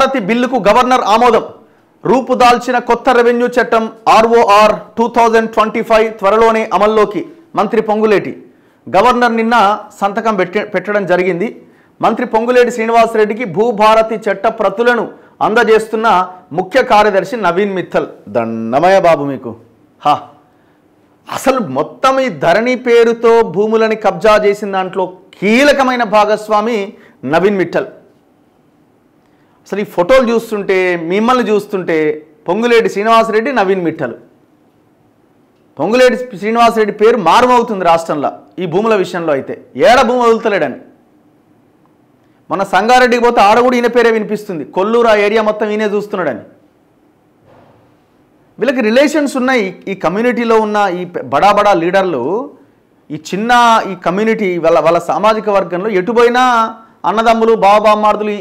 భూభారతి బిల్లుకు గవర్నర్ ఆమోదం. రూపుదాల్చిన కొత్త రెవెన్యూ చట్టం ROR 2025 త్వరలోనే అమల్లోకి. మంత్రి పొంగులేటి. గవర్నర్ నిన్న సంతకం పెట్టడం జరిగింది. మంత్రి పొంగులేటి శ్రీనివాసరెడ్డికి భూభారతి చట్ట ప్రతులను అందజేస్తున్న ముఖ్య కార్యదర్శి నవీన్ మిత్తల్. దండమయ బాబు మీకు. అసలు మొత్తం ఈ ధరణి పేరుతో భూములని కబ్జా చేసిన దాంట్లో కీలకమైన భాగస్వామి నవీన్ మిట్టల్. అసలు ఈ ఫోటోలు చూస్తుంటే, మిమ్మల్ని చూస్తుంటే పొంగులేటి శ్రీనివాసరెడ్డి, నవీన్ మిట్టల్. పొంగులేటి శ్రీనివాసరెడ్డి పేరు మారుమవుతుంది రాష్ట్రంలో ఈ భూముల విషయంలో. అయితే ఏడ భూమి వదులుతలేడని మన సంగారెడ్డికి పోతే ఆడ కూడా ఈయన పేరే వినిపిస్తుంది. కొల్లూరు ఆ ఏరియా మొత్తం ఈయనే చూస్తున్నాడని. వీళ్ళకి రిలేషన్స్ ఉన్నాయి. ఈ కమ్యూనిటీలో ఉన్న ఈ బడా బడా లీడర్లు ఈ చిన్న ఈ కమ్యూనిటీ వాళ్ళ సామాజిక వర్గంలో ఎటుపోయినా అన్నదమ్ములు, బాబామార్దులు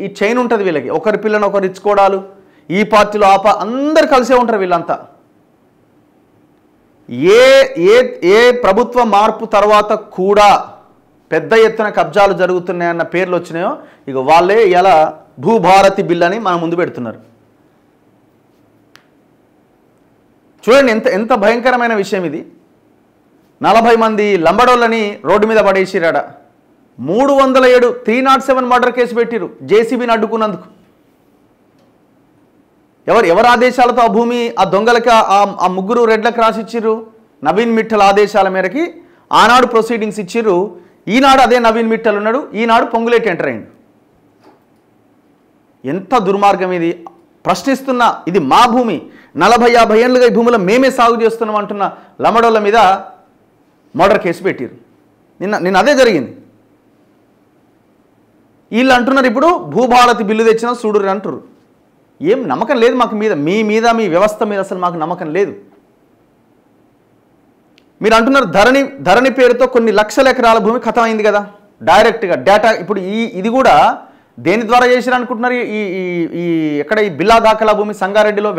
ఈ చైన్ ఉంటుంది వీళ్ళకి. ఒకరి పిల్లని ఒకరు ఇచ్చుకోవడాలు, ఈ పార్టీలో అందరు కలిసే ఉంటారు వీళ్ళంతా. ఏ ప్రభుత్వ మార్పు తర్వాత కూడా పెద్ద ఎత్తున కబ్జాలు జరుగుతున్నాయన్న పేర్లు వచ్చినాయో ఇక వాళ్ళే ఇలా భూభారతి బిల్ అని మన ముందు పెడుతున్నారు. చూడండి ఎంత భయంకరమైన విషయం ఇది. 40 మంది లంబడోళ్ళని రోడ్డు మీద పడేసిరాడ. 307 307 మర్డర్ కేసు పెట్టిరు జేసీబీని అడ్డుకున్నందుకు. ఎవరి ఆదేశాలతో ఆ భూమి ఆ దొంగలకి ఆ ముగ్గురు రెడ్లకు రాసిచ్చిర్రు? నవీన్ మిట్టల్ ఆదేశాల మేరకి ఆనాడు ప్రొసీడింగ్స్ ఇచ్చిర్రు. ఈనాడు అదే నవీన్ మిట్టల్ ఉన్నాడు, ఈనాడు పొంగులేటి ఎంటర్ అయ్యిండు. ఎంత దుర్మార్గం ఇది. ప్రశ్నిస్తున్నా, ఇది మా భూమి, 40-50 ఏళ్ళుగా ఈ భూమిలో మేమే సాగు చేస్తున్నాం అంటున్న లంబడోళ్ళ మీద మర్డర్ కేసు పెట్టిరు. నిన్న అదే జరిగింది. వీళ్ళు అంటున్నారు ఇప్పుడు భూభారతి బిల్లు తెచ్చినా చూడురు అంటారు. ఏం నమ్మకం లేదు మాకు మీ వ్యవస్థ మీద అసలు మాకు నమ్మకం లేదు. మీరు అంటున్నారు ధరణి పేరుతో కొన్ని లక్షల ఎకరాల భూమి ఖతం అయింది కదా డైరెక్ట్గా డేటా. ఇప్పుడు ఇది కూడా దేని ద్వారా చేసిరు అనుకుంటున్నారు? ఈ ఎక్కడ ఈ బిల్లా దాఖలా భూమి సంగారెడ్డిలో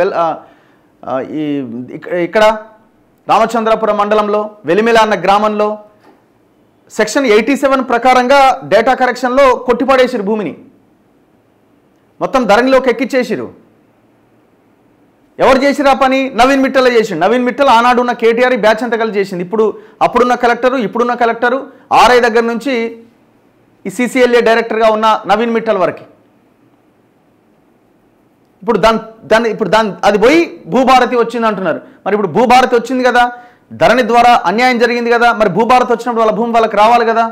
ఇక్కడ రామచంద్రపురం మండలంలో వెలిమెల అన్న గ్రామంలో సెక్షన్ 87 ప్రకారంగా డేటా కరెక్షన్లో కొట్టిపడేసిరు భూమిని. మొత్తం ధరణిలోకి ఎక్కిచ్చేసిరు. ఎవరు చేసిరు ఆ పని? నవీన్ మిట్టల్ చేసిండు. నవీన్ మిట్టల్ ఆనాడు ఉన్న కేటీఆర్ బ్యాచ్ అంతా కలిసి చేసింది. అప్పుడున్న కలెక్టరు, ఇప్పుడున్న కలెక్టరు, ఆర్ఐ దగ్గర నుంచి ఈ CCLA డైరెక్టర్గా ఉన్న నవీన్ మిట్టల్ వరకు. ఇప్పుడు అది పోయి భూభారతి వచ్చింది అంటున్నారు. మరి ఇప్పుడు భూభారతి వచ్చింది కదా, ధరణి ద్వారా అన్యాయం జరిగింది కదా, మరి భూభారతి వచ్చినప్పుడు వాళ్ళ భూమి వాళ్ళకి రావాలి కదా.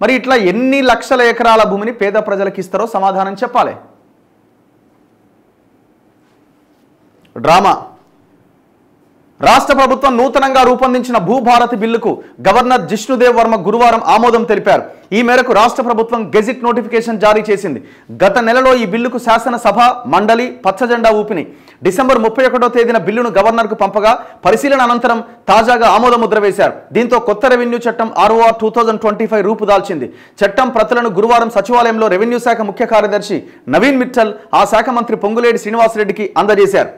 మరి ఇట్లా ఎన్ని లక్షల ఎకరాల భూమిని పేద ప్రజలకు ఇస్తారో సమాధానం చెప్పాలి. డ్రామా. రాష్ట్ర ప్రభుత్వం నూతనంగా రూపొందించిన భూభారతి బిల్లుకు గవర్నర్ జిష్ణుదేవ్ వర్మ గురువారం ఆమోదం తెలిపారు. ఈ మేరకు రాష్ట్ర ప్రభుత్వం గెజిట్ నోటిఫికేషన్ జారీ చేసింది. గత నెలలో ఈ బిల్లుకు శాసనసభ, మండలి పచ్చజెండా ఊపిని. డిసెంబర్ 31వ తేదీన బిల్లును గవర్నర్కు పంపగా పరిశీలన అనంతరం తాజాగా ఆమోద ముద్ర వేశారు. దీంతో కొత్త రెవెన్యూ చట్టం ROR 2025 రూపుదాల్చింది. చట్టం ప్రతులను గురువారం సచివాలయంలో రెవెన్యూ శాఖ ముఖ్య కార్యదర్శి నవీన్ మిట్టల్ ఆ శాఖ మంత్రి పొంగులేటి శ్రీనివాసరెడ్డికి అందజేశారు.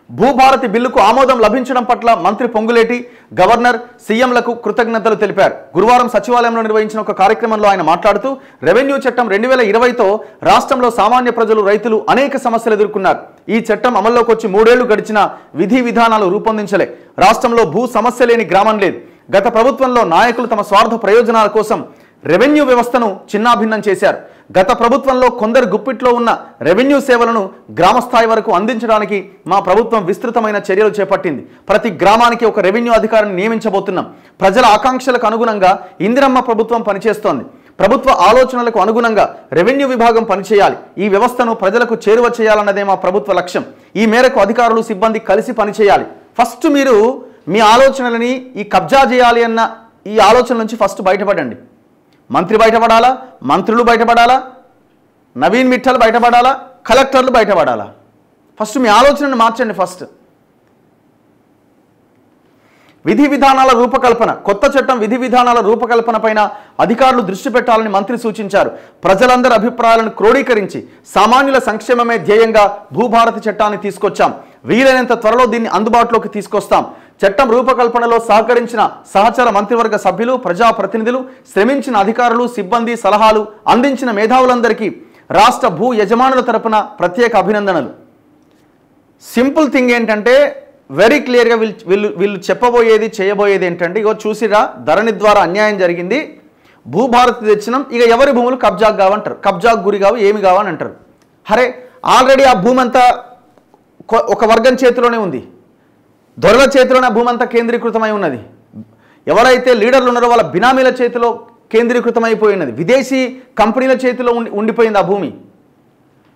భూభారతి బిల్లుకు ఆమోదం లభించడం పట్ల మంత్రి పొంగులేటి, గవర్నర్, సీఎంలకు కృతజ్ఞతలు తెలిపారు. గురువారం సచివాలయంలో నిర్వహించిన ఒక కార్యక్రమంలో ఆయన మాట్లాడుతూ రెవెన్యూ చట్టం 2020తో రాష్ట్రంలో సామాన్య ప్రజలు, రైతులు అనేక సమస్యలు ఎదుర్కొన్నారు. ఈ చట్టం అమల్లోకి వచ్చి 3 ఏళ్లు గడిచిన విధి విధానాలు రూపొందించలే. రాష్ట్రంలో భూ సమస్య లేని గ్రామం లేదు. గత ప్రభుత్వంలో నాయకులు తమ స్వార్థ ప్రయోజనాల కోసం రెవెన్యూ వ్యవస్థను చిన్నాభిన్నం చేశారు. గత ప్రభుత్వంలో కొందరు గుప్పిట్లో ఉన్న రెవెన్యూ సేవలను గ్రామస్థాయి వరకు అందించడానికి మా ప్రభుత్వం విస్తృతమైన చర్యలు చేపట్టింది. ప్రతి గ్రామానికి ఒక రెవెన్యూ అధికారిని నియమించబోతున్నాం. ప్రజల ఆకాంక్షలకు అనుగుణంగా ఇందిరమ్మ ప్రభుత్వం పనిచేస్తోంది. ప్రభుత్వ ఆలోచనలకు అనుగుణంగా రెవెన్యూ విభాగం పనిచేయాలి. ఈ వ్యవస్థను ప్రజలకు చేరువ చేయాలన్నదే మా ప్రభుత్వ లక్ష్యం. ఈ మేరకు అధికారులు, సిబ్బంది కలిసి పనిచేయాలి. ఫస్ట్ మీరు మీ ఆలోచనలని ఈ కబ్జా చేయాలి అన్న ఈ ఆలోచన నుంచి ఫస్ట్ బయటపడండి. మంత్రి బయటపడాలా, మంత్రులు బయటపడాలా, నవీన్ మిట్టల్ బయటపడాలా, కలెక్టర్లు బయటపడాలా. ఫస్ట్ మీ ఆలోచనను మార్చండి. ఫస్ట్ విధి విధానాల రూపకల్పన. కొత్త చట్టం విధి విధానాల రూపకల్పన పైన అధికారులు దృష్టి పెట్టాలని మంత్రి సూచించారు. ప్రజలందరి అభిప్రాయాలను క్రోడీకరించి సామాన్యుల సంక్షేమమే ధ్యేయంగా భూభారతి చట్టాన్ని తీసుకొచ్చాం. వీలైనంత త్వరలో దీన్ని అందుబాటులోకి తీసుకొస్తాం. చట్టం రూపకల్పనలో సహకరించిన సహచర మంత్రివర్గ సభ్యులు, ప్రజాప్రతినిధులు, శ్రమించిన అధికారులు, సిబ్బంది, సలహాలు అందించిన మేధావులందరికీ రాష్ట్ర భూ యజమానుల తరపున ప్రత్యేక అభినందనలు. సింపుల్ థింగ్ ఏంటంటే వెరీ క్లియర్గా వీళ్ళు చెప్పబోయేది చేయబోయేది ఏంటంటే, ఇగో చూసిరా ధరణి ద్వారా అన్యాయం జరిగింది, భూభారతి తెచ్చినాం, ఇక ఎవరి భూములు కబ్జాకు కావంటారు, కబ్జాకు గురి కావు, ఏమి కావని అంటారు. అరే ఆల్రెడీ ఆ భూమి అంతా ఒక వర్గం చేతిలోనే ఉంది, దొరల చేతిలోనే ఆ భూమి అంతా కేంద్రీకృతమై ఉన్నది. ఎవరైతే లీడర్లు ఉన్నారో వాళ్ళ బినామీల చేతిలో కేంద్రీకృతమైపోయినది, విదేశీ కంపెనీల చేతిలో ఉండిపోయింది ఆ భూమి.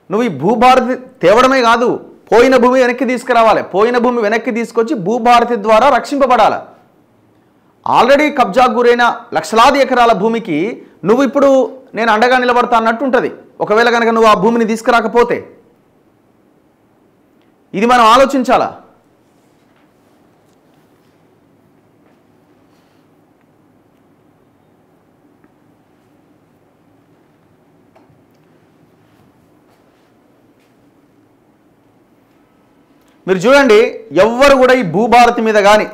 నువ్వు ఈ భూభారతి తేవడమే కాదు, పోయిన భూమి వెనక్కి తీసుకురావాలి, పోయిన భూమి వెనక్కి తీసుకొచ్చి భూభారతి ద్వారా రక్షింపబడాలి. ఆల్రెడీ కబ్జాకు గురైన లక్షలాది ఎకరాల భూమికి నువ్వు ఇప్పుడు నేను అండగా నిలబడతా అన్నట్టు ఉంటుంది. ఒకవేళ కనుక నువ్వు ఆ భూమిని తీసుకురాకపోతే, ఇది మనం ఆలోచించాలా. మీరు చూడండి, ఎవ్వరు కూడా ఈ భూభారతి మీద కానీ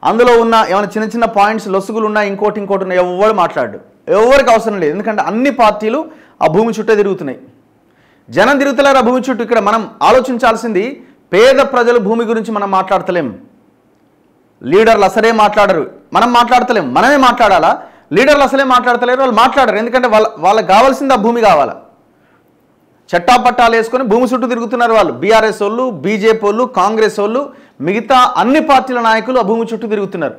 అందులో ఉన్న ఏమైనా చిన్న చిన్న పాయింట్స్ లొసుగులు ఉన్నా ఇంకోటి ఉన్న ఎవ్వరు మాట్లాడు, ఎవరికి అవసరం లేదు. ఎందుకంటే అన్ని పార్టీలు ఆ భూమి చుట్టే తిరుగుతున్నాయి, జనం తిరుగుతలేరు ఆ భూమి చుట్టూ. ఇక్కడ మనం ఆలోచించాల్సింది, పేద ప్రజలు భూమి గురించి మనం మాట్లాడతలేం, లీడర్లు అసలే మాట్లాడరు, మనం మాట్లాడతలేం, మనమే మాట్లాడాలా. లీడర్లు అసలే మాట్లాడతలేరు, వాళ్ళు మాట్లాడరు. ఎందుకంటే వాళ్ళకి కావాల్సింది ఆ భూమి కావాలా. చట్టాపట్టాలు వేసుకొని భూమి చుట్టూ తిరుగుతున్నారు వాళ్ళు, బీఆర్ఎస్ వాళ్ళు, బీజేపీ వాళ్ళు, కాంగ్రెస్ వాళ్ళు, మిగతా అన్ని పార్టీల నాయకులు ఆ భూమి చుట్టూ తిరుగుతున్నారు.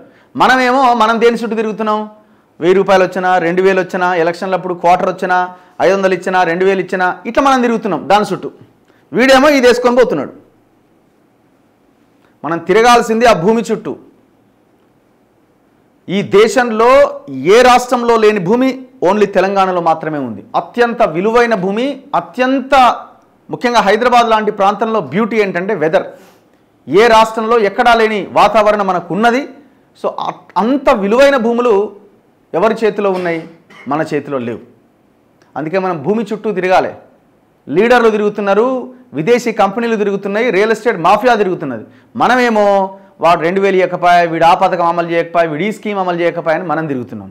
మనం దేని చుట్టూ తిరుగుతున్నాం? 1000 రూపాయలు వచ్చినా, 2000 వచ్చినా, ఎలక్షన్లప్పుడు క్వార్టర్ వచ్చినా, 500 ఇచ్చినా, 2000 ఇచ్చినా, ఇట్లా మనం తిరుగుతున్నాం దాని చుట్టూ. వీడేమో ఇది వేసుకొని పోతున్నాడు. మనం తిరగాల్సింది ఆ భూమి చుట్టూ. ఈ దేశంలో ఏ రాష్ట్రంలో లేని భూమి ఓన్లీ తెలంగాణలో మాత్రమే ఉంది. అత్యంత విలువైన భూమి, అత్యంత ముఖ్యంగా హైదరాబాద్ లాంటి ప్రాంతంలో బ్యూటీ ఏంటంటే వెదర్. ఏ రాష్ట్రంలో ఎక్కడా లేని వాతావరణం మనకు ఉన్నది. సో అంత విలువైన భూములు ఎవరి చేతిలో ఉన్నాయి? మన చేతిలో లేవు. అందుకే మనం భూమి చుట్టూ తిరగాలి. లీడర్లు తిరుగుతున్నారు, విదేశీ కంపెనీలు తిరుగుతున్నాయి, రియల్ ఎస్టేట్ మాఫియా తిరుగుతున్నది. మనమేమో వాడు 2000 ఇవ్వకపోయా, వీడు ఆ పథకం అమలు చేయకపోయా, వీడు ఈ స్కీమ్ అమలు చేయకపోయా అని మనం తిరుగుతున్నాం.